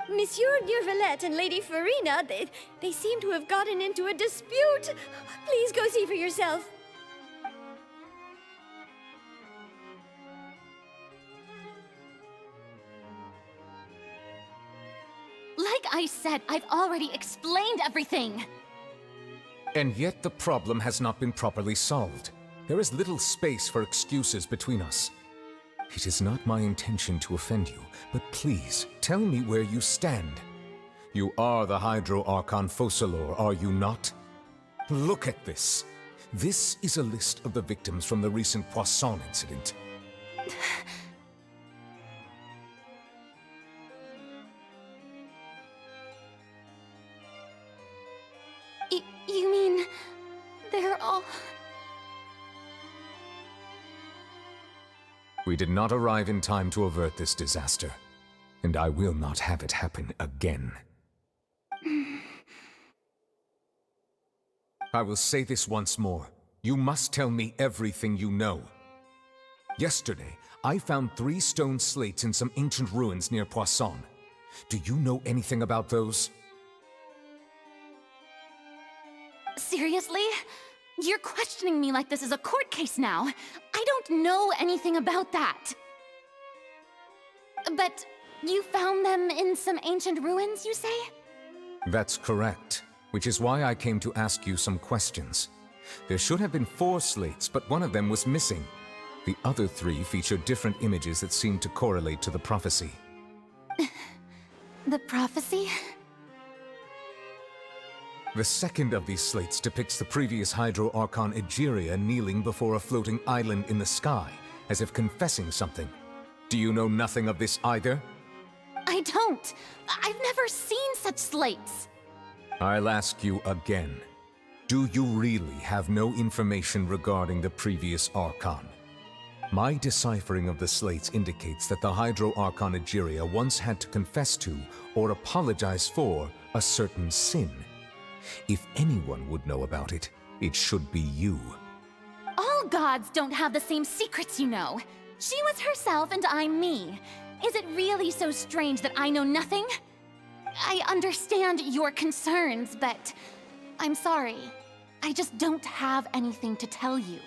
Monsieur Neuvillette and Lady Farina, they seem to have gotten into a dispute. Please go see for yourself. Like I said, I've already explained everything. And yet the problem has not been properly solved. There is little space for excuses between us. It is not my intention to offend you, but please, tell me where you stand. You are the Hydro Archon Focalor, are you not? Look at this. This is a list of the victims from the recent Poisson incident. You mean... they're all... We did not arrive in time to avert this disaster, and I will not have it happen again. I will say this once more. You must tell me everything you know. Yesterday, I found 3 stone slates in some ancient ruins near Poisson. Do you know anything about those? Seriously? You're questioning me like this is a court case now. I don't know anything about that. But you found them in some ancient ruins, you say? That's correct, which is why I came to ask you some questions. There should have been 4 slates, but one of them was missing. The other 3 feature different images that seem to correlate to the prophecy. The prophecy? The second of these slates depicts the previous Hydro Archon Egeria kneeling before a floating island in the sky, as if confessing something. Do you know nothing of this either? I don't. I've never seen such slates. I'll ask you again. Do you really have no information regarding the previous Archon? My deciphering of the slates indicates that the Hydro Archon Egeria once had to confess to, or apologize for, a certain sin. If anyone would know about it, it should be you. All gods don't have the same secrets, you know. She was herself and I'm me. Is it really so strange that I know nothing? I understand your concerns, but I'm sorry. I just don't have anything to tell you.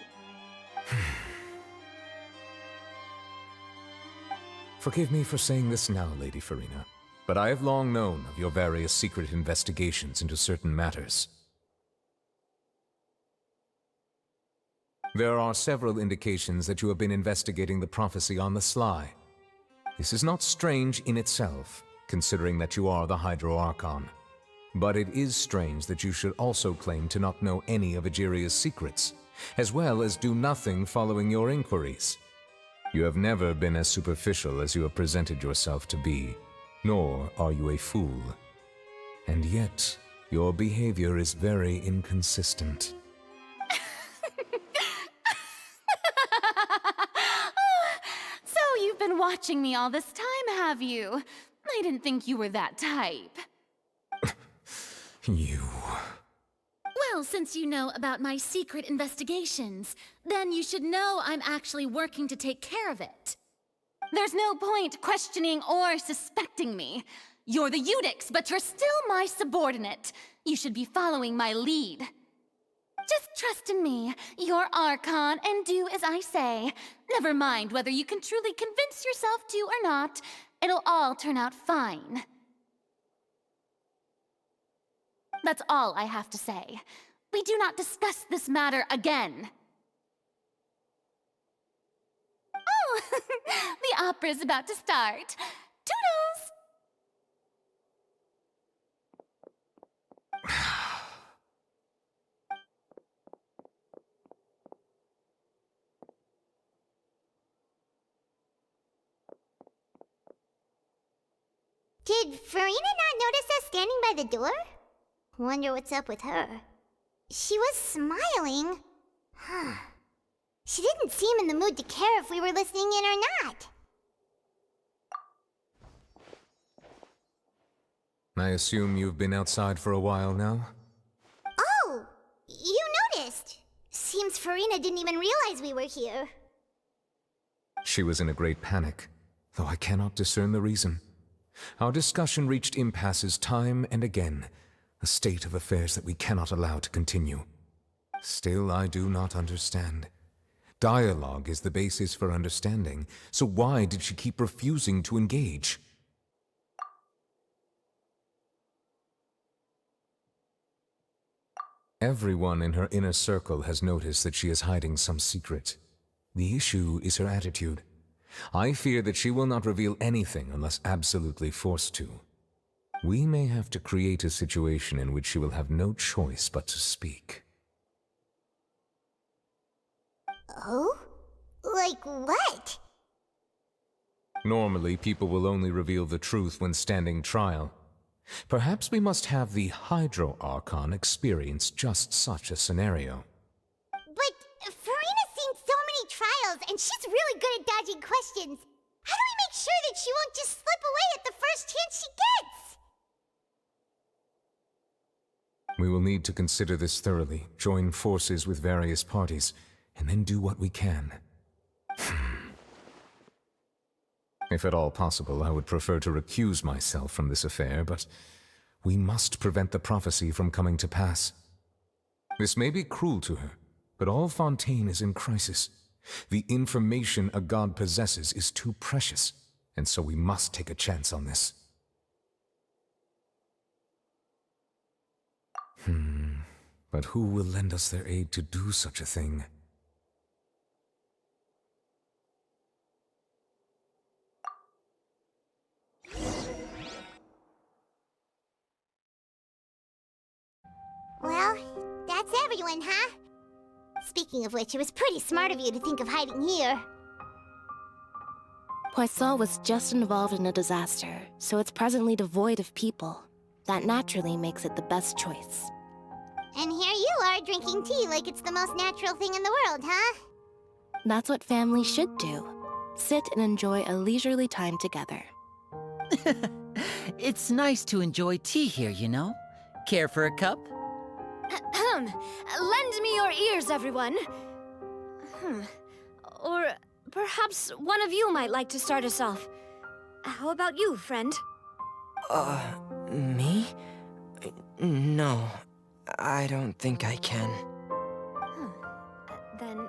Forgive me for saying this now, Lady Farina, but I have long known of your various secret investigations into certain matters. There are several indications that you have been investigating the prophecy on the sly. This is not strange in itself, considering that you are the Hydro Archon. But it is strange that you should also claim to not know any of Egeria's secrets, as well as do nothing following your inquiries. You have never been as superficial as you have presented yourself to be, nor are you a fool. And yet, your behavior is very inconsistent. So you've been watching me all this time, have you? I didn't think you were that type. You... Well, since you know about my secret investigations, then you should know I'm actually working to take care of it. There's no point questioning or suspecting me. You're the Eudix, but you're still my subordinate. You should be following my lead. Just trust in me, you're Archon, and do as I say. Never mind whether you can truly convince yourself to or not. It'll all turn out fine. That's all I have to say. We do not discuss this matter again. Oh, the opera's about to start. Toodles! Did Farina not notice us standing by the door? Wonder what's up with her. She was smiling. Huh. She didn't seem in the mood to care if we were listening in or not. I assume you've been outside for a while now? Oh! You noticed! Seems Farina didn't even realize we were here. She was in a great panic, though I cannot discern the reason. Our discussion reached impasses time and again, a state of affairs that we cannot allow to continue. Still, I do not understand. Dialogue is the basis for understanding, so why did she keep refusing to engage? Everyone in her inner circle has noticed that she is hiding some secret. The issue is her attitude. I fear that she will not reveal anything unless absolutely forced to. We may have to create a situation in which she will have no choice but to speak. Oh? Like what? Normally, people will only reveal the truth when standing trial. Perhaps we must have the Hydro Archon experience just such a scenario. But Farina's seen so many trials, and she's really good at dodging questions. How do we make sure that she won't just slip away at the first chance she gets? We will need to consider this thoroughly, join forces with various parties, and then do what we can. If at all possible, I would prefer to recuse myself from this affair, but we must prevent the prophecy from coming to pass. This may be cruel to her, but all Fontaine is in crisis. The information a god possesses is too precious, and so we must take a chance on this. But who will lend us their aid to do such a thing? Well, that's everyone, huh? Speaking of which, it was pretty smart of you to think of hiding here. Poisson was just involved in a disaster, so it's presently devoid of people. That naturally makes it the best choice. And here you are drinking tea like it's the most natural thing in the world, huh? That's what family should do. Sit and enjoy a leisurely time together. It's nice to enjoy tea here, you know? Care for a cup? Lend me your ears, everyone. Or perhaps one of you might like to start us off. How about you, friend? Me? No, I don't think I can. Then,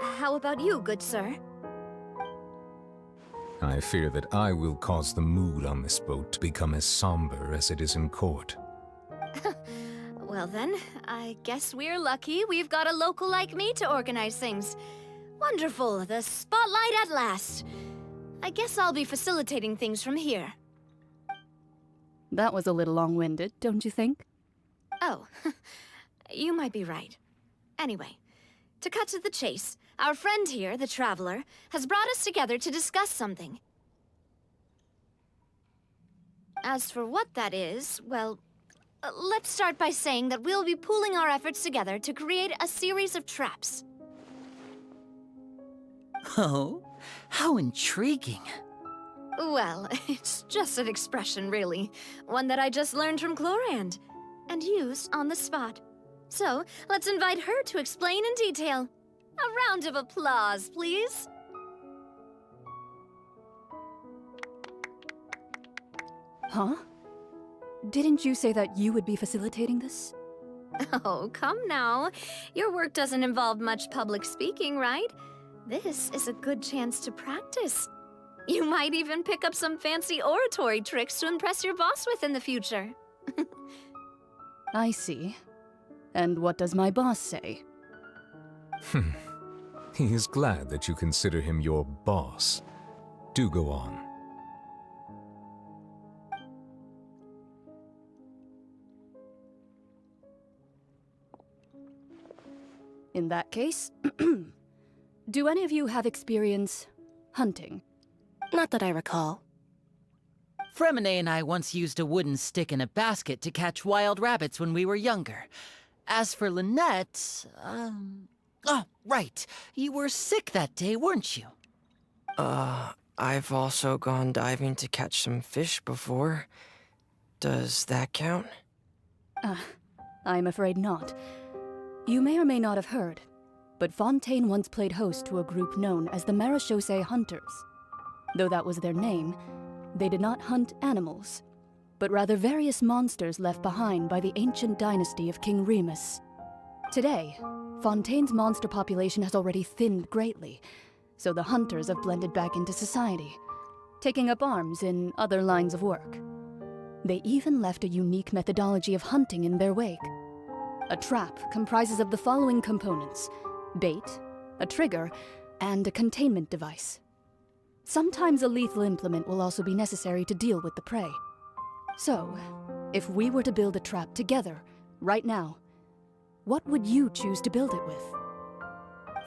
how about you, good sir? I fear that I will cause the mood on this boat to become as somber as it is in court. Well then, I guess we're lucky we've got a local like me to organize things. Wonderful, the spotlight at last. I guess I'll be facilitating things from here. That was a little long-winded, don't you think? Oh, you might be right. Anyway, to cut to the chase, our friend here, the Traveler, has brought us together to discuss something. As for what that is, well, let's start by saying that we'll be pooling our efforts together to create a series of traps. Oh, how intriguing. Well, it's just an expression, really. One that I just learned from Chlorand, and used on the spot. So, let's invite her to explain in detail. A round of applause, please. Huh? Didn't you say that you would be facilitating this? Oh, come now. Your work doesn't involve much public speaking, right? This is a good chance to practice. You might even pick up some fancy oratory tricks to impress your boss with in the future. I see. And what does my boss say? He is glad that you consider him your boss. Do go on. In that case, do any of you have experience hunting? Not that I recall. Fremine and I once used a wooden stick in a basket to catch wild rabbits when we were younger. As for Lynette, oh, right. You were sick that day, weren't you? I've also gone diving to catch some fish before. Does that count? I'm afraid not. You may or may not have heard, but Fontaine once played host to a group known as the Marechaussee Hunters. Though that was their name, they did not hunt animals, but rather various monsters left behind by the ancient dynasty of King Remus. Today, Fontaine's monster population has already thinned greatly, so the hunters have blended back into society, taking up arms in other lines of work. They even left a unique methodology of hunting in their wake. A trap comprises of the following components: bait, a trigger, and a containment device. Sometimes a lethal implement will also be necessary to deal with the prey. So, if we were to build a trap together, right now, what would you choose to build it with?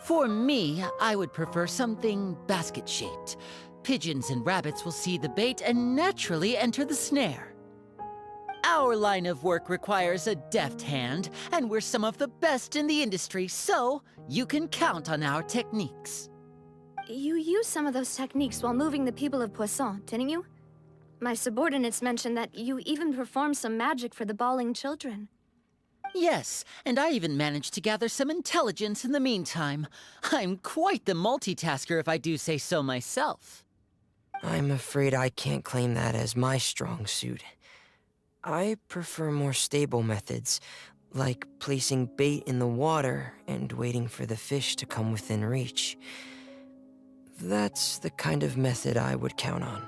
For me, I would prefer something basket-shaped. Pigeons and rabbits will see the bait and naturally enter the snare. Our line of work requires a deft hand, and we're some of the best in the industry, so you can count on our techniques. You used some of those techniques while moving the people of Poisson, didn't you? My subordinates mentioned that you even performed some magic for the bawling children. Yes, and I even managed to gather some intelligence in the meantime. I'm quite the multitasker if I do say so myself. I'm afraid I can't claim that as my strong suit. I prefer more stable methods, like placing bait in the water and waiting for the fish to come within reach. That's the kind of method I would count on.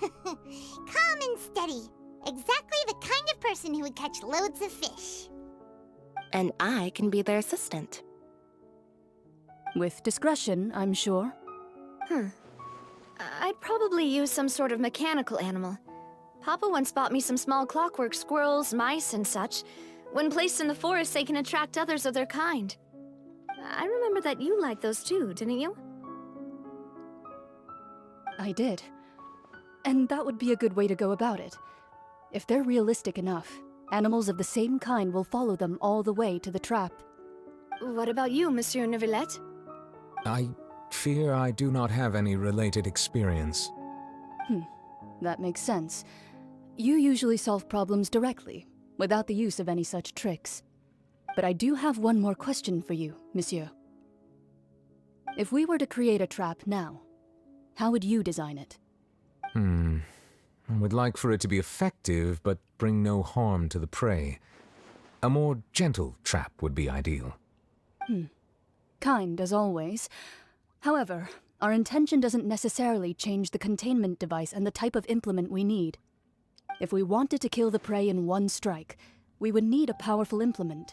Calm and steady. Exactly the kind of person who would catch loads of fish. And I can be their assistant. With discretion, I'm sure. I'd probably use some sort of mechanical animal. Papa once bought me some small clockwork squirrels, mice, and such. When placed in the forest, they can attract others of their kind. I remember that you liked those too, didn't you? I did. And that would be a good way to go about it. If they're realistic enough, animals of the same kind will follow them all the way to the trap. What about you, Monsieur Neuvillette? I fear I do not have any related experience. That makes sense. You usually solve problems directly, without the use of any such tricks. But I do have one more question for you, Monsieur. If we were to create a trap now, how would you design it? I would like for it to be effective, but bring no harm to the prey. A more gentle trap would be ideal. Kind, as always. However, our intention doesn't necessarily change the containment device and the type of implement we need. If we wanted to kill the prey in one strike, we would need a powerful implement.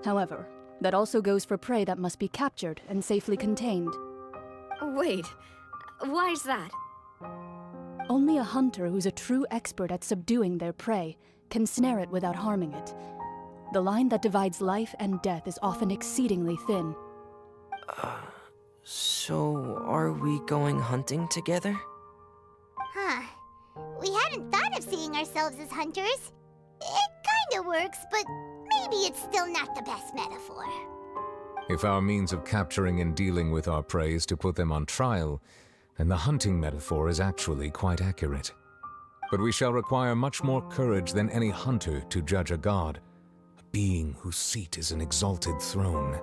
However, that also goes for prey that must be captured and safely contained. Wait, why's that? Only a hunter who's a true expert at subduing their prey can snare it without harming it. The line that divides life and death is often exceedingly thin. So are we going hunting together? Huh. We hadn't thought of seeing ourselves as hunters. It kinda works, but maybe it's still not the best metaphor. If our means of capturing and dealing with our prey is to put them on trial, then the hunting metaphor is actually quite accurate. But we shall require much more courage than any hunter to judge a god, a being whose seat is an exalted throne.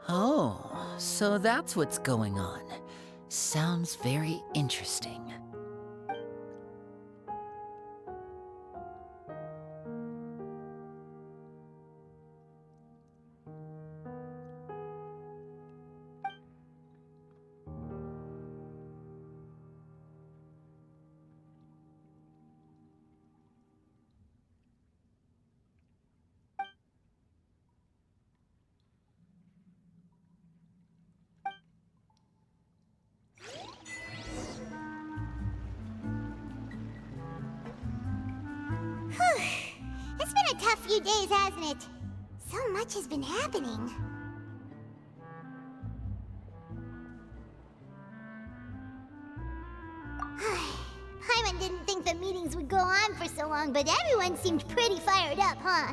Oh, so that's what's going on. Sounds very interesting. It's been a tough few days, hasn't it? So much has been happening. Paimon didn't think the meetings would go on for so long, but everyone seemed pretty fired up, huh?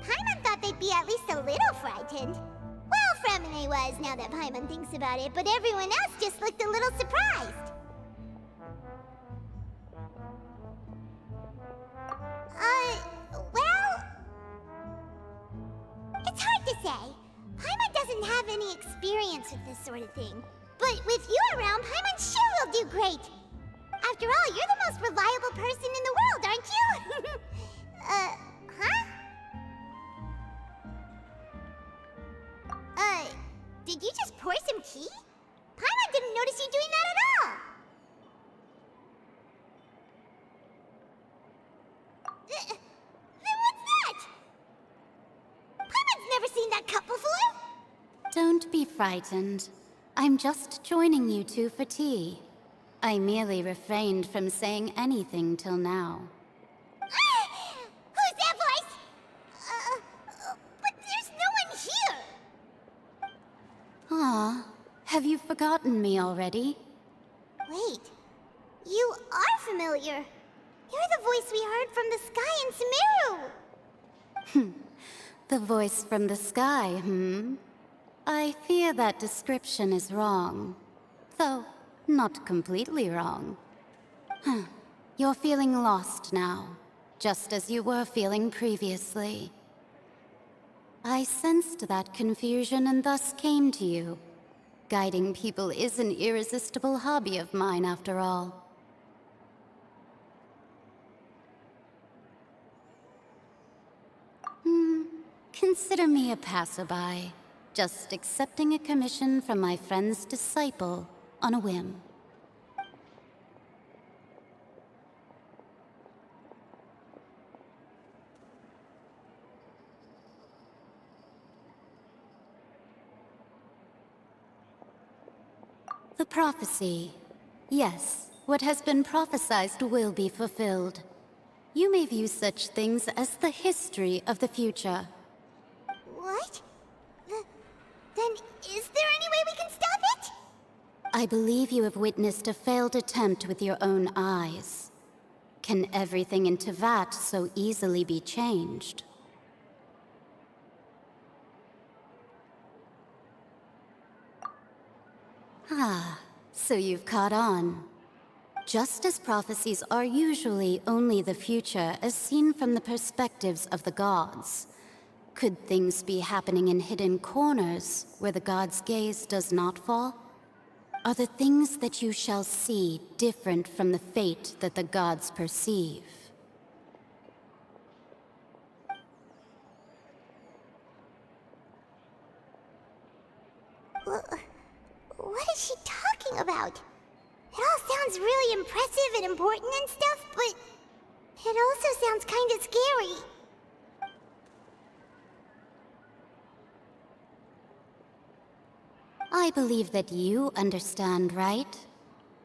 Paimon thought they'd be at least a little frightened. Well, Fremine was, now that Paimon thinks about it, but everyone else just looked a little surprised. Well... It's hard to say. Paimon doesn't have any experience with this sort of thing. But with you around, Paimon sure will do great. After all, you're the most reliable person in the world, aren't you? Huh? Did you just pour some tea? Paimon didn't notice you doing that at all. Then what's that? Paimon's never seen that cup before. Don't be frightened. I'm just joining you two for tea. I merely refrained from saying anything till now. Who's that voice? But there's no one here. Ah, have you forgotten me already? Wait, you are familiar. You're the voice we heard from the sky in Sumeru. The voice from the sky, I fear that description is wrong. Though, not completely wrong. You're feeling lost now, just as you were feeling previously. I sensed that confusion and thus came to you. Guiding people is an irresistible hobby of mine, after all. Consider me a passerby, just accepting a commission from my friend's disciple on a whim. The prophecy. Yes, what has been prophesied will be fulfilled. You may view such things as the history of the future. What? Then is there any way we can stop it? I believe you have witnessed a failed attempt with your own eyes. Can everything in Teyvat so easily be changed? Ah, so you've caught on. Just as prophecies are usually only the future as seen from the perspectives of the gods, could things be happening in hidden corners where the gods' gaze does not fall? Are the things that you shall see different from the fate that the gods perceive? What is she talking about? It all sounds really impressive and important and stuff, but it also sounds kind of scary. I believe that you understand, right?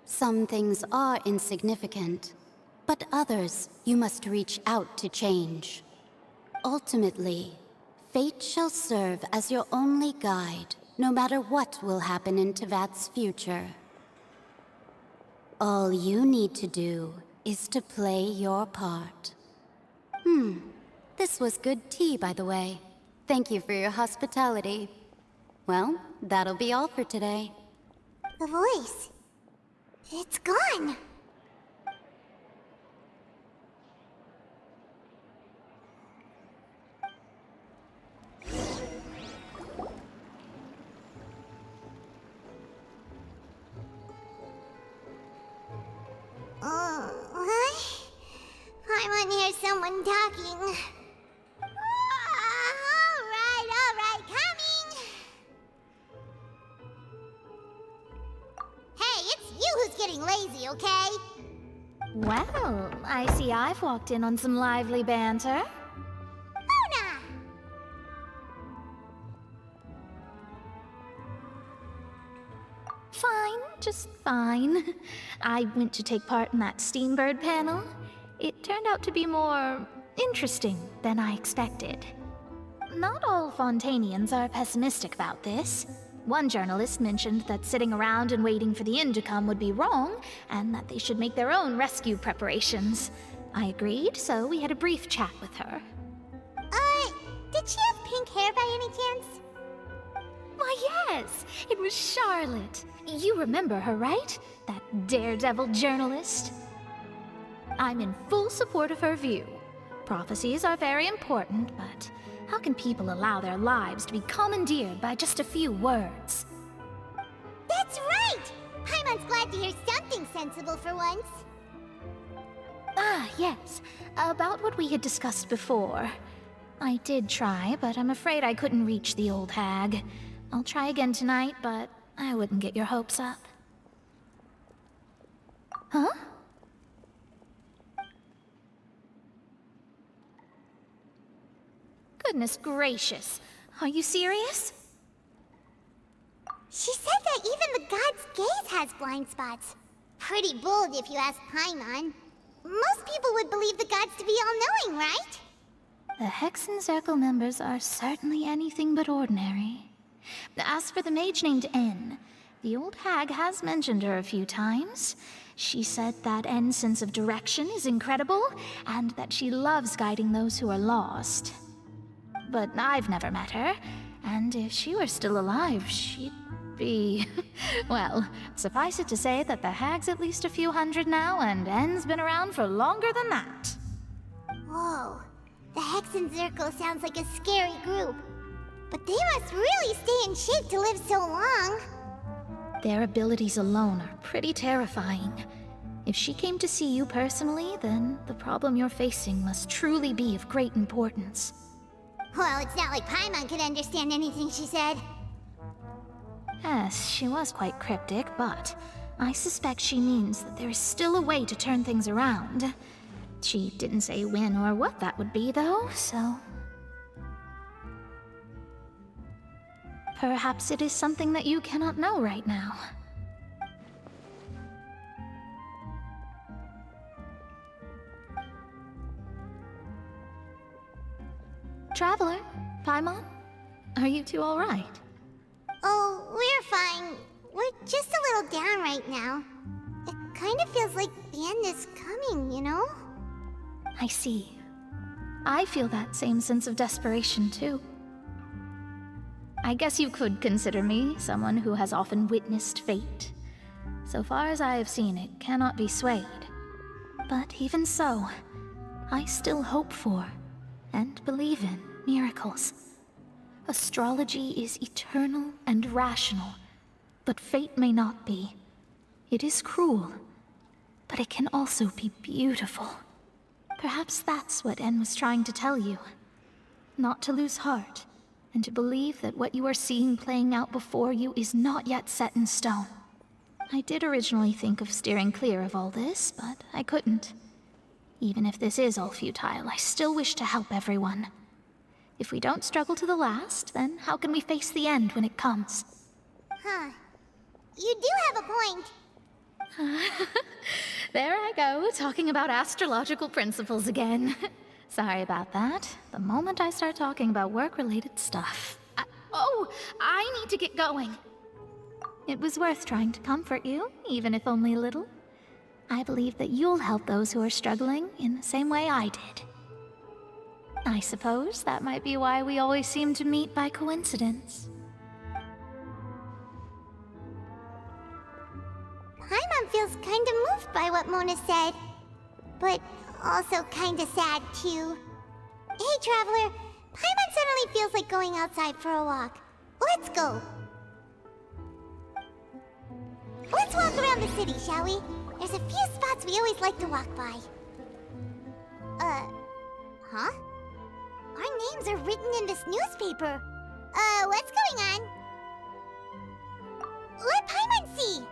Some things are insignificant, but others you must reach out to change. Ultimately, fate shall serve as your only guide, no matter what will happen in Teyvat's future. All you need to do is to play your part. This was good tea, by the way. Thank you for your hospitality. Well, that'll be all for today. The voice. It's gone. What? I want to hear someone talking. All right, coming. Hey, it's you who's getting lazy, okay? Well, I see I've walked in on some lively banter. Luna! Fine, just fine. I went to take part in that Steambird panel. It turned out to be more interesting than I expected. Not all Fontanians are pessimistic about this. One journalist mentioned that sitting around and waiting for the end to come would be wrong, and that they should make their own rescue preparations. I agreed, so we had a brief chat with her. Did she have pink hair by any chance? Why, yes! It was Charlotte. You remember her, right? That daredevil journalist? I'm in full support of her view. Prophecies are very important, but how can people allow their lives to be commandeered by just a few words? That's right! Paimon's glad to hear something sensible for once. Ah, yes. About what we had discussed before. I did try, but I'm afraid I couldn't reach the old hag. I'll try again tonight, but I wouldn't get your hopes up. Huh? Goodness gracious. Are you serious? She said that even the god's gaze has blind spots. Pretty bold if you ask Paimon. Most people would believe the gods to be all-knowing, right? The Hexen Circle members are certainly anything but ordinary. As for the mage named N, the old hag has mentioned her a few times. She said that N's sense of direction is incredible, and that she loves guiding those who are lost. But I've never met her, and if she were still alive, she'd be... well, suffice it to say that the hag's at least a few hundred now, and N's been around for longer than that. Whoa. The Hexen Circle sounds like a scary group. But they must really stay in shape to live so long. Their abilities alone are pretty terrifying. If she came to see you personally, then the problem you're facing must truly be of great importance. Well, it's not like Paimon could understand anything she said. Yes, she was quite cryptic, but I suspect she means that there is still a way to turn things around. She didn't say when or what that would be, though, so... perhaps it is something that you cannot know right now. Traveler, Paimon, are you two all right? Oh, we're fine. We're just a little down right now. It kind of feels like the end is coming, you know? I see. I feel that same sense of desperation, too. I guess you could consider me someone who has often witnessed fate. So far as I have seen, it cannot be swayed. But even so, I still hope for, and believe in, miracles. Astrology is eternal and rational, but fate may not be. It is cruel, but it can also be beautiful. Perhaps that's what En was trying to tell you. Not to lose heart, and to believe that what you are seeing playing out before you is not yet set in stone. I did originally think of steering clear of all this, but I couldn't. Even if this is all futile, I still wish to help everyone. If we don't struggle to the last, then how can we face the end when it comes? Huh. You do have a point. There I go, talking about astrological principles again. Sorry about that. The moment I start talking about work-related stuff... I need to get going. It was worth trying to comfort you, even if only a little. I believe that you'll help those who are struggling in the same way I did. I suppose that might be why we always seem to meet by coincidence. Paimon feels kinda moved by what Mona said. But also kinda sad, too. Hey, Traveler. Paimon suddenly feels like going outside for a walk. Let's go. Let's walk around the city, shall we? There's a few spots we always like to walk by. Huh? Our names are written in this newspaper. What's going on? Let Paimon see!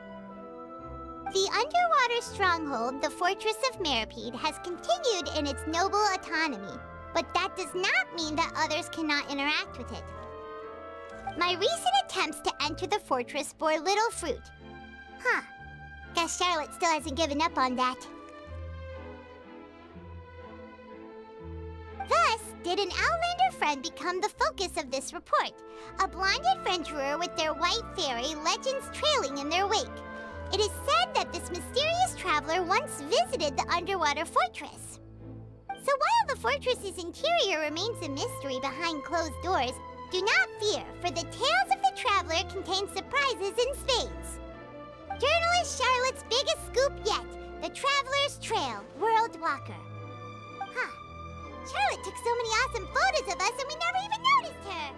The underwater stronghold, the Fortress of Meripede, has continued in its noble autonomy, but that does not mean that others cannot interact with it. My recent attempts to enter the fortress bore little fruit. Huh. Guess Charlotte still hasn't given up on that. Thus, did an Outlander friend become the focus of this report, a blonde adventurer with their white fairy legends trailing in their wake. It is said that this mysterious traveler once visited the underwater fortress. So while the fortress's interior remains a mystery behind closed doors, do not fear, for the tales of the traveler contain surprises in spades. Journalist Charlotte's biggest scoop yet, the Traveler's Trail, World Walker. Huh. Charlotte took so many awesome photos of us and we never even noticed her.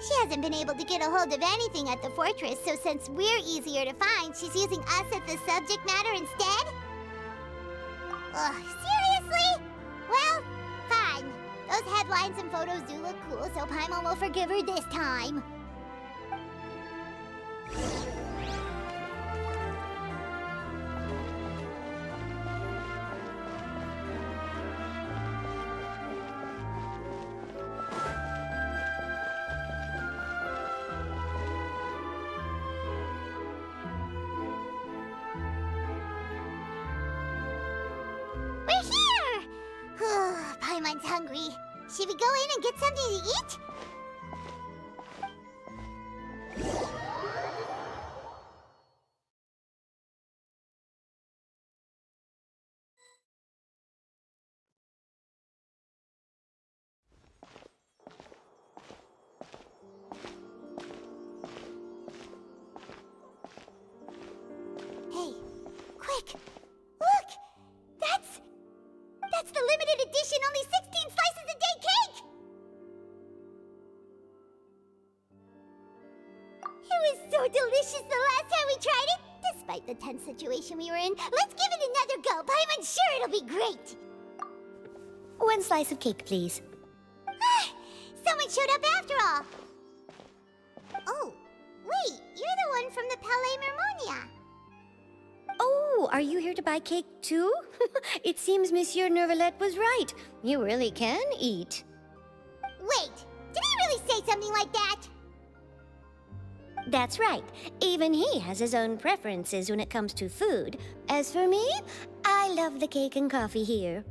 She hasn't been able to get a hold of anything at the fortress, so since we're easier to find, she's using us as the subject matter instead? Ugh, seriously? Well, fine. Those headlines and photos do look cool, so Paimon will forgive her this time. We're here! Paimon's hungry. Should we go in and get something to eat? Hey, quick! Look! That's the limited edition, only 16 slices a day cake! It was so delicious the last time we tried it, despite the tense situation we were in. Let's give it another go. Paimon's sure it'll be great. 1 slice of cake, please. Someone showed up after all. Oh, wait, you're the one from the Palais Mermonia. Oh, are you here to buy cake too? It seems Monsieur Nervalette was right. You really can eat. Wait, did he really say something like that? That's right. Even he has his own preferences when it comes to food. As for me, I love the cake and coffee here.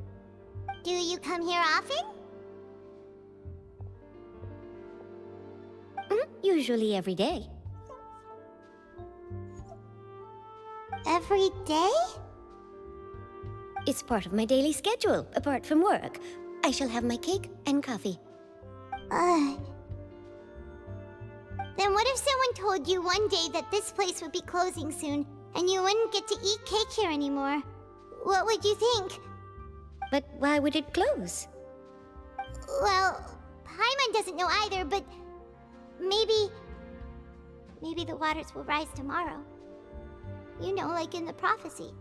Do you come here often? Usually every day. Every day? It's part of my daily schedule, apart from work. I shall have my cake and coffee. Then what if someone told you one day that this place would be closing soon, and you wouldn't get to eat cake here anymore? What would you think? But why would it close? Well, Paimon doesn't know either, but maybe the waters will rise tomorrow. You know, like in the prophecy.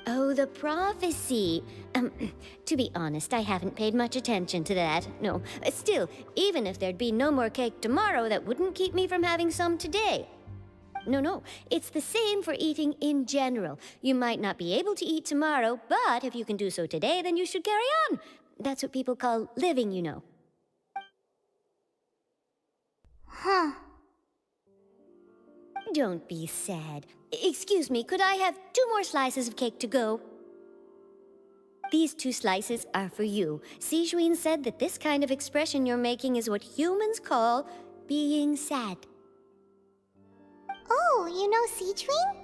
Oh, the prophecy. To be honest, I haven't paid much attention to that. No, still, even if there'd be no more cake tomorrow, that wouldn't keep me from having some today. No, it's the same for eating in general. You might not be able to eat tomorrow, but if you can do so today, then you should carry on. That's what people call living, you know. Huh. Don't be sad. Excuse me, could I have 2 more slices of cake to go? These 2 slices are for you. Sijuin said that this kind of expression you're making is what humans call being sad. Oh, you know Sijuin?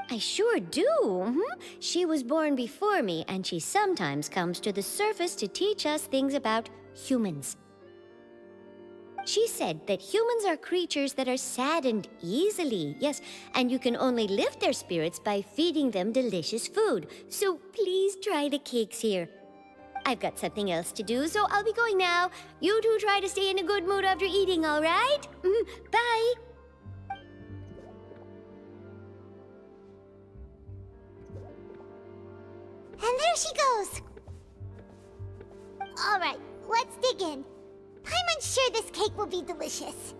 I sure do. She was born before me, and she sometimes comes to the surface to teach us things about humans. She said that humans are creatures that are saddened easily, yes, and you can only lift their spirits by feeding them delicious food. So please try the cakes here. I've got something else to do, so I'll be going now. You two try to stay in a good mood after eating, all right? Bye. And there she goes. All right, let's dig in. Paimon's sure this cake will be delicious.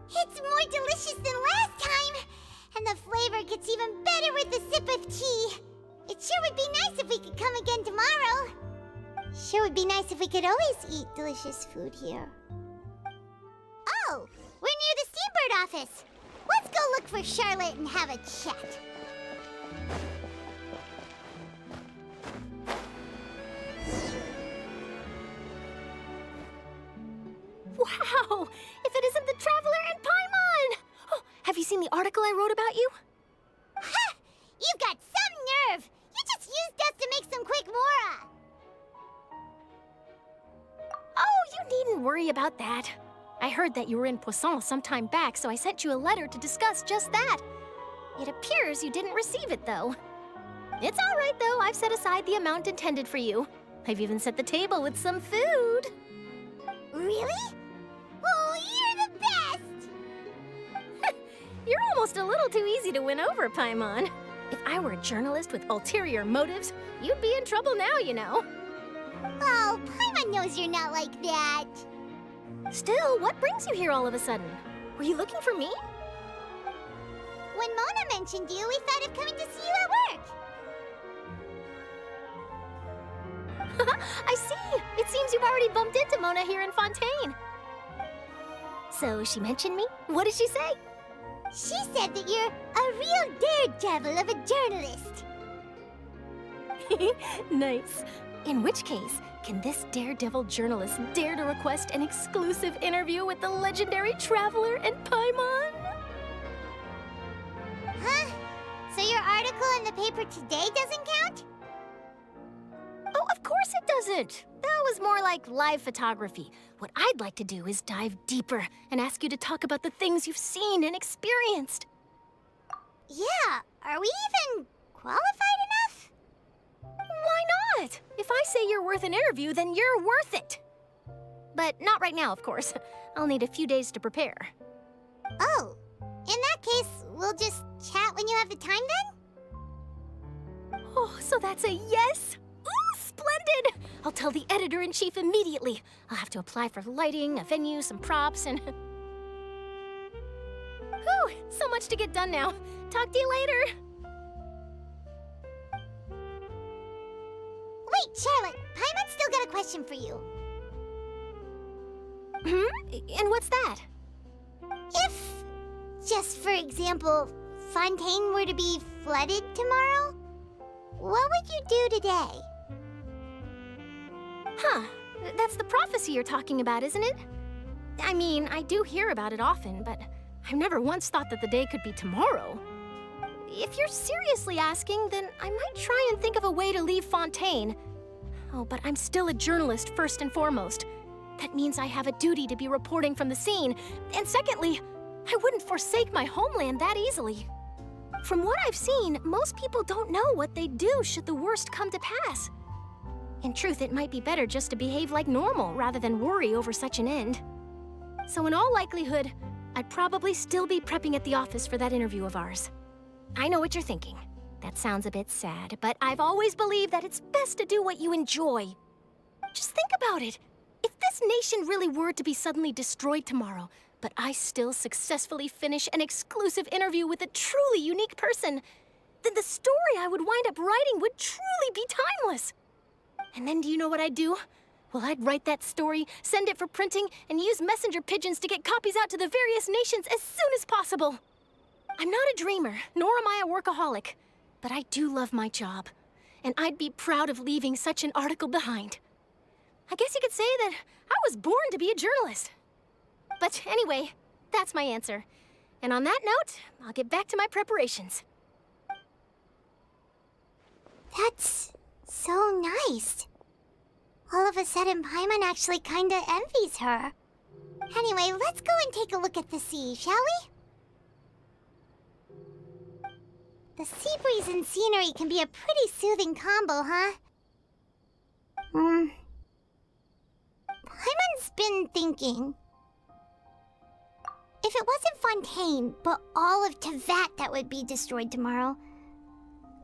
It's more delicious than last time, and the flavor gets even better with a sip of tea. It sure would be nice if we could come again tomorrow. Sure would be nice if we could always eat delicious food here. Oh, we're near the Steambird office. Let's go look for Charlotte and have a chat. Wow! If it isn't the Traveler and Paimon! Oh, have you seen the article I wrote about you? Ha! You've got some nerve! You just used us to make some quick mora! Oh, you needn't worry about that. I heard that you were in Poisson some time back, so I sent you a letter to discuss just that. It appears you didn't receive it, though. It's all right, though. I've set aside the amount intended for you. I've even set the table with some food. Really? Oh, you're the best! You're almost a little too easy to win over, Paimon. If I were a journalist with ulterior motives, you'd be in trouble now, you know. Oh, Paimon knows you're not like that. Still, what brings you here all of a sudden? Were you looking for me? When Mona mentioned you, we thought of coming to see you at work. I see! It seems you've already bumped into Mona here in Fontaine. So she mentioned me? What did she say? She said that you're a real daredevil of a journalist. Nice. In which case, can this daredevil journalist dare to request an exclusive interview with the legendary traveler and Paimon? Huh? So your article in the paper today doesn't count? Oh, of course it doesn't. That was more like live photography. What I'd like to do is dive deeper and ask you to talk about the things you've seen and experienced. Yeah, are we even qualified enough? Why not? If I say you're worth an interview, then you're worth it. But not right now, of course. I'll need a few days to prepare. Oh, in that case, we'll just chat when you have the time then? Oh, so that's a yes? Ooh, splendid! I'll tell the editor-in-chief immediately. I'll have to apply for lighting, a venue, some props, and... Whew, so much to get done now. Talk to you later. Wait, Charlotte, Paimon's still got a question for you. And what's that? If, just for example, Fontaine were to be flooded tomorrow, what would you do today? Huh, that's the prophecy you're talking about, isn't it? I mean, I do hear about it often, but I've never once thought that the day could be tomorrow. If you're seriously asking, then I might try and think of a way to leave Fontaine. Oh, but I'm still a journalist first and foremost. That means I have a duty to be reporting from the scene. And secondly, I wouldn't forsake my homeland that easily. From what I've seen, most people don't know what they'd do should the worst come to pass. In truth, it might be better just to behave like normal rather than worry over such an end. So in all likelihood, I'd probably still be prepping at the office for that interview of ours. I know what you're thinking. That sounds a bit sad, but I've always believed that it's best to do what you enjoy. Just think about it. If this nation really were to be suddenly destroyed tomorrow, but I still successfully finish an exclusive interview with a truly unique person, then the story I would wind up writing would truly be timeless. And then do you know what I'd do? Well, I'd write that story, send it for printing, and use messenger pigeons to get copies out to the various nations as soon as possible. I'm not a dreamer, nor am I a workaholic, but I do love my job, and I'd be proud of leaving such an article behind. I guess you could say that I was born to be a journalist. But anyway, that's my answer. And on that note, I'll get back to my preparations. That's so nice. All of a sudden, Paimon actually kinda envies her. Anyway, let's go and take a look at the sea, shall we? The sea breeze and scenery can be a pretty soothing combo, huh? Paimon's been thinking. If it wasn't Fontaine, but all of Tevat that would be destroyed tomorrow,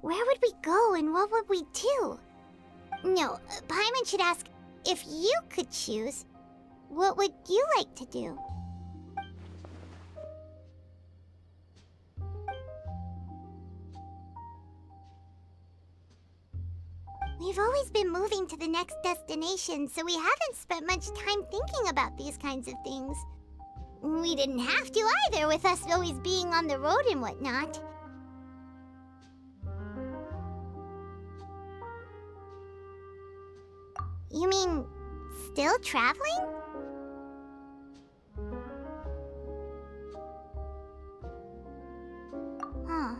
where would we go and what would we do? No, Paimon should ask, if you could choose, what would you like to do? We've always been moving to the next destination, so we haven't spent much time thinking about these kinds of things. We didn't have to either, with us always being on the road and whatnot. You mean, still traveling? Huh.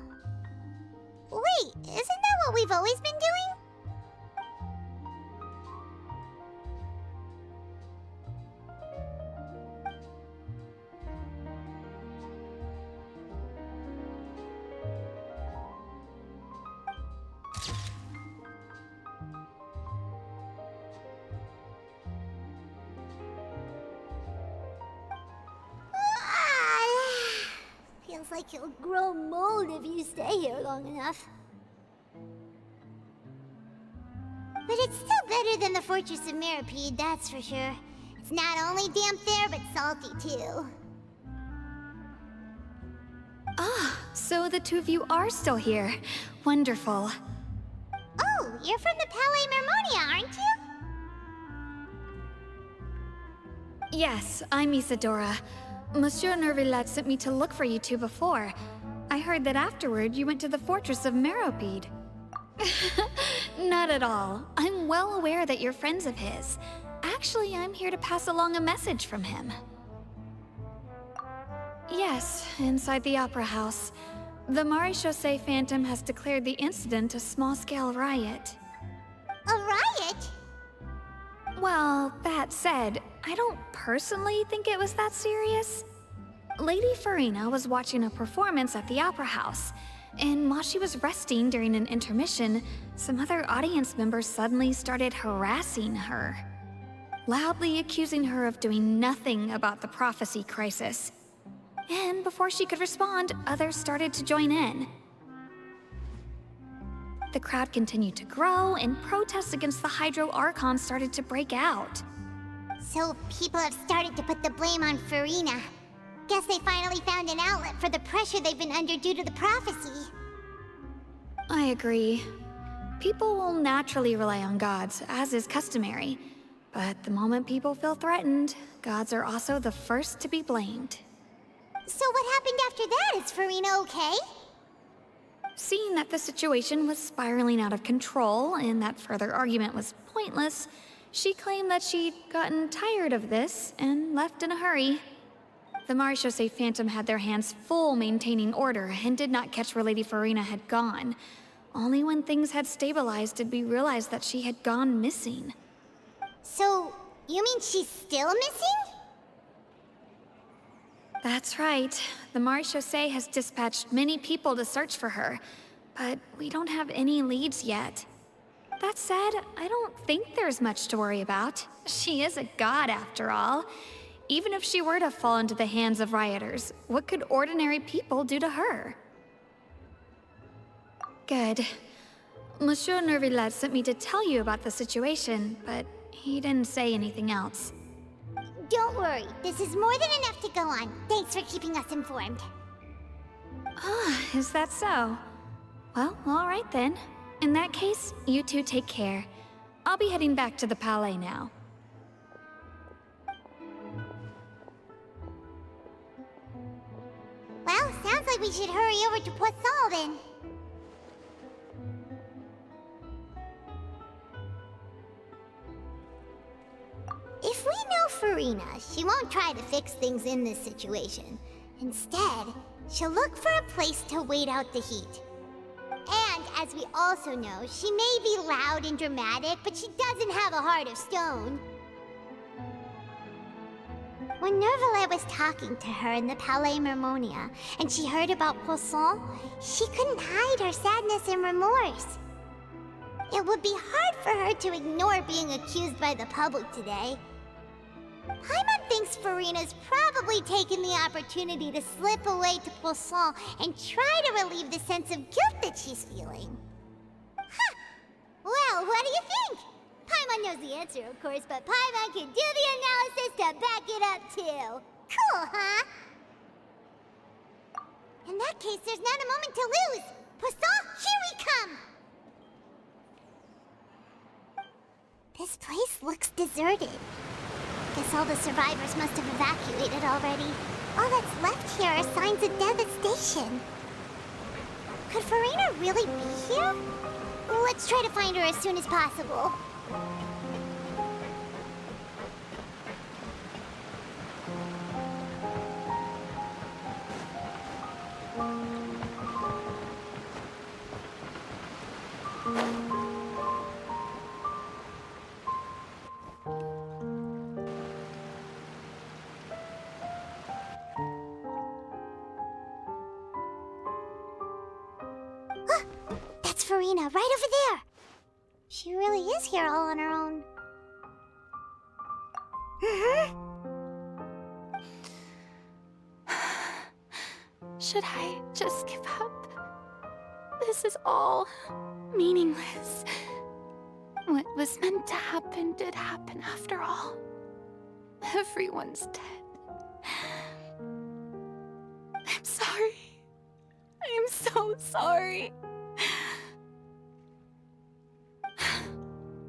Wait, isn't that what we've always been doing? like you'll grow mold if you stay here long enough. But it's still better than the Fortress of Meropide, that's for sure. It's not only damp there, but salty too. Ah, so the two of you are still here. Wonderful. Oh, you're from the Palais Mermonia, aren't you? Yes, I'm Isadora. Monsieur Nervillet sent me to look for you two before. I heard that afterward you went to the Fortress of Meropide. Not at all. I'm well aware that you're friends of his. Actually, I'm here to pass along a message from him. Yes, inside the Opera House. The Maréchaussée Phantom has declared the incident a small-scale riot. A riot? Well, that said, I don't personally think it was that serious. Lady Farina was watching a performance at the Opera House, and while she was resting during an intermission, some other audience members suddenly started harassing her, loudly accusing her of doing nothing about the prophecy crisis. And before she could respond, others started to join in. The crowd continued to grow, and protests against the Hydro Archon started to break out. So people have started to put the blame on Farina. Guess they finally found an outlet for the pressure they've been under due to the prophecy. I agree. People will naturally rely on gods, as is customary. But the moment people feel threatened, gods are also the first to be blamed. So what happened after that? Is Farina okay? Seeing that the situation was spiraling out of control and that further argument was pointless, she claimed that she'd gotten tired of this and left in a hurry. The Maréchaussée Phantom had their hands full maintaining order and did not catch where Lady Farina had gone. Only when things had stabilized did we realize that she had gone missing. So, you mean she's still missing? That's right. The Maréchaussée has dispatched many people to search for her, but we don't have any leads yet. That said, I don't think there's much to worry about. She is a god after all. Even if she were to fall into the hands of rioters, what could ordinary people do to her? Good. Monsieur Nervillet sent me to tell you about the situation, but he didn't say anything else. Don't worry, this is more than enough to go on. Thanks for keeping us informed. Ah, is that so? Well, all right then. In that case, you two take care. I'll be heading back to the Palais now. Well, sounds like we should hurry over to Poisson then. If we know Farina, she won't try to fix things in this situation. Instead, she'll look for a place to wait out the heat. And, as we also know, she may be loud and dramatic, but she doesn't have a heart of stone. When Nervillet was talking to her in the Palais Mermonia, and she heard about Poisson, she couldn't hide her sadness and remorse. It would be hard for her to ignore being accused by the public today. Paimon thinks Farina's probably taken the opportunity to slip away to Poisson and try to relieve the sense of guilt that she's feeling. Huh! Well, what do you think? Paimon knows the answer, of course, but Paimon can do the analysis to back it up, too. Cool, huh? In that case, there's not a moment to lose. Poisson, here we come! This place looks deserted. Guess all the survivors must have evacuated already. All that's left here are signs of devastation. Could Farina really be here? Let's try to find her as soon as possible. That's Farina, right over there! She really is here all on her own. Should I just give up? This is all meaningless. What was meant to happen did happen after all. Everyone's dead. I'm sorry. I am so sorry.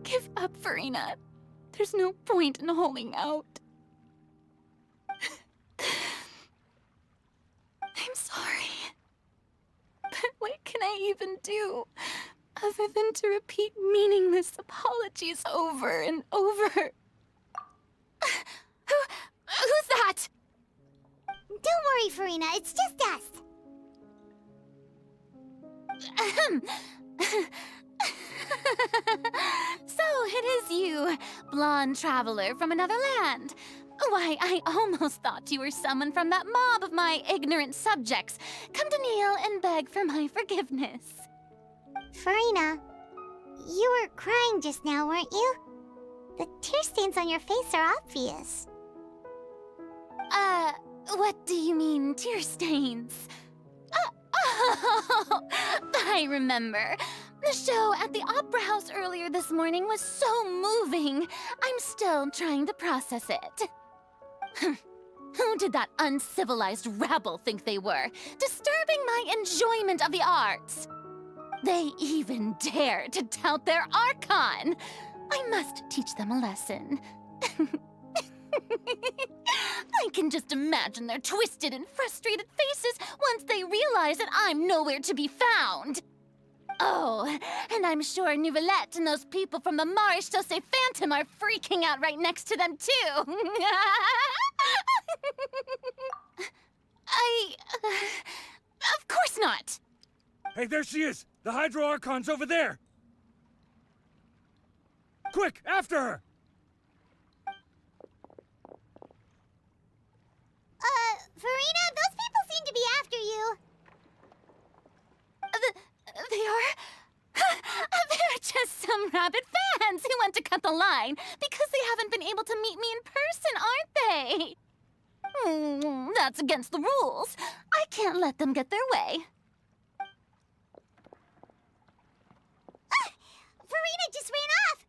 Give up, Farina. There's no point in holding out. I'm sorry. But what can I even do other than to repeat meaningless apologies over and over? Who's that? Don't worry, Farina, it's just us. So it is you, blonde traveler from another land. Why, I almost thought you were someone from that mob of my ignorant subjects, come to kneel and beg for my forgiveness. Farina, you were crying just now, weren't you? The tear stains on your face are obvious. What do you mean, tear stains? Oh, I remember. The show at the Opera House earlier this morning was so moving. I'm still trying to process it. Who did that uncivilized rabble think they were, disturbing my enjoyment of the arts? They even dare to tout their Archon. I must teach them a lesson. I can just imagine their twisted and frustrated faces once they realize that I'm nowhere to be found. Oh, and I'm sure Nouvellette and those people from the Maréchaussée Phantom are freaking out right next to them, too. Of course not. Hey, there she is! The Hydro Archon's over there! Quick, after her! Farina, those people seem to be after you. They are? They're just some rabid fans who want to cut the line because they haven't been able to meet me in person, aren't they? That's against the rules. I can't let them get their way. Farina just ran off!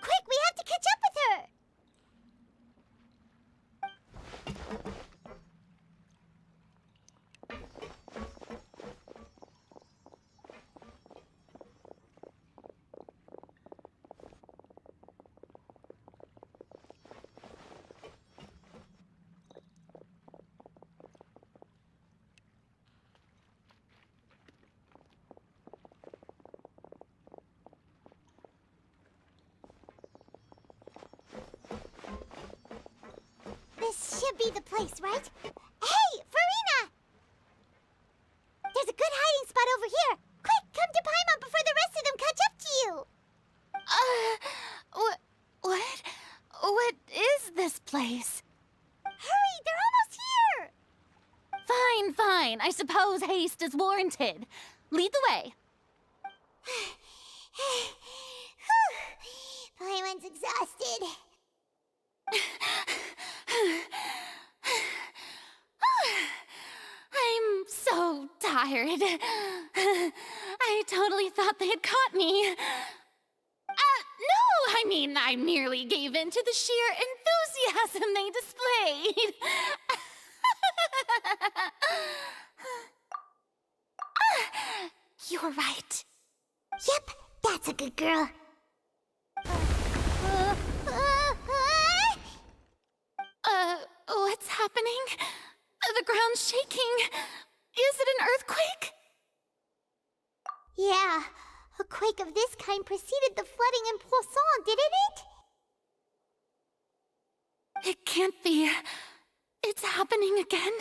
Quick, we have to catch up with her! This should be the place, right? Hey, Farina! There's a good hiding spot over here. Quick, come to Paimon before the rest of them catch up to you. What is this place? Hurry, they're almost here. Fine. I suppose haste is warranted. Lead the way. Paimon's exhausted. I'm so tired. I totally thought they had caught me. No, I mean, I merely gave in to the sheer enthusiasm they displayed. You're right. Yep, that's a good girl. What's happening? The ground's shaking. Is it an earthquake? Yeah, a quake of this kind preceded the flooding in Poisson, didn't it? It can't be. It's happening again.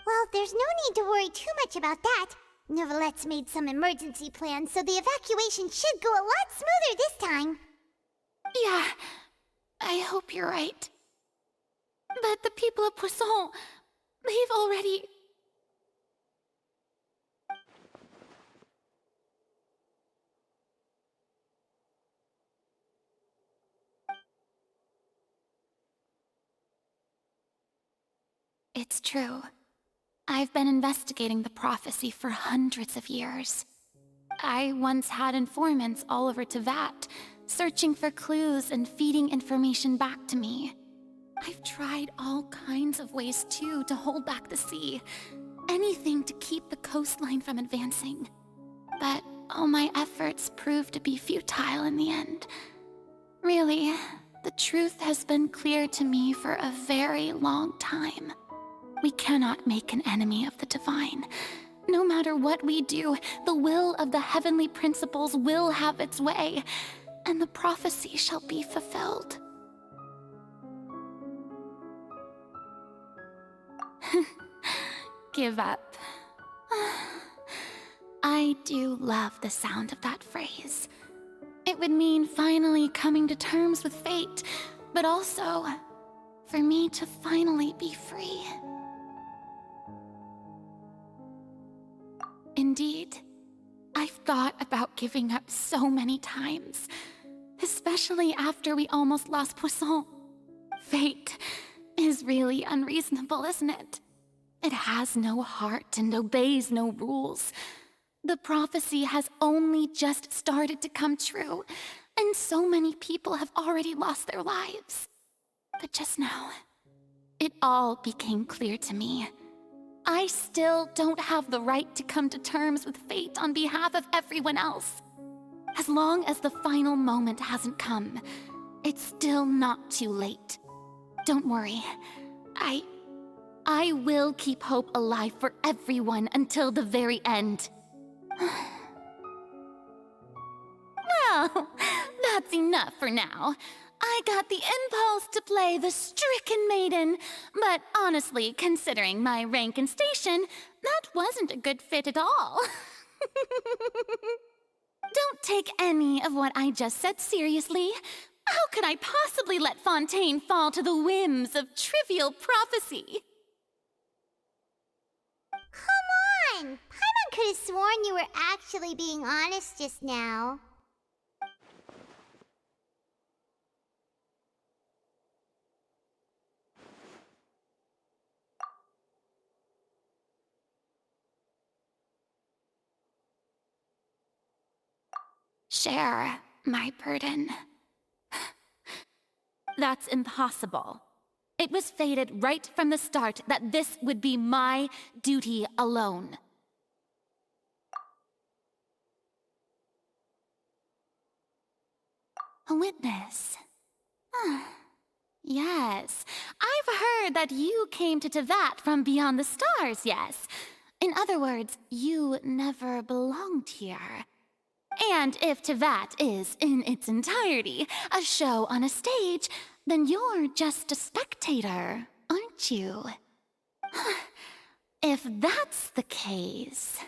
Well, there's no need to worry too much about that. Nouvellette's made some emergency plans, so the evacuation should go a lot smoother this time. Yeah, I hope you're right. But the people of Poisson, they've already... It's true. I've been investigating the prophecy for hundreds of years. I once had informants all over Teyvat, searching for clues and feeding information back to me. I've tried all kinds of ways, too, to hold back the sea. Anything to keep the coastline from advancing. But all my efforts proved to be futile in the end. Really, the truth has been clear to me for a very long time. We cannot make an enemy of the divine. No matter what we do, the will of the heavenly principles will have its way, and the prophecy shall be fulfilled. Give up. I do love the sound of that phrase. It would mean finally coming to terms with fate, but also for me to finally be free. Indeed, I've thought about giving up so many times, especially after we almost lost Poisson. Fate is really unreasonable, isn't it? It has no heart and obeys no rules. The prophecy has only just started to come true, and so many people have already lost their lives. But just now, it all became clear to me. I still don't have the right to come to terms with fate on behalf of everyone else. As long as the final moment hasn't come, it's still not too late. Don't worry. I will keep hope alive for everyone until the very end. Well, that's enough for now. I got the impulse to play the stricken maiden, but honestly, considering my rank and station, that wasn't a good fit at all. Don't take any of what I just said seriously. How could I possibly let Fontaine fall to the whims of trivial prophecy? Come on! Paimon could have sworn you were actually being honest just now. Share my burden. That's impossible. It was fated right from the start that this would be my duty alone. A witness. Yes, I've heard that you came to Teyvat from beyond the stars, yes. In other words, you never belonged here. And if Teyvat is, in its entirety, a show on a stage, then you're just a spectator, aren't you? If that's the case...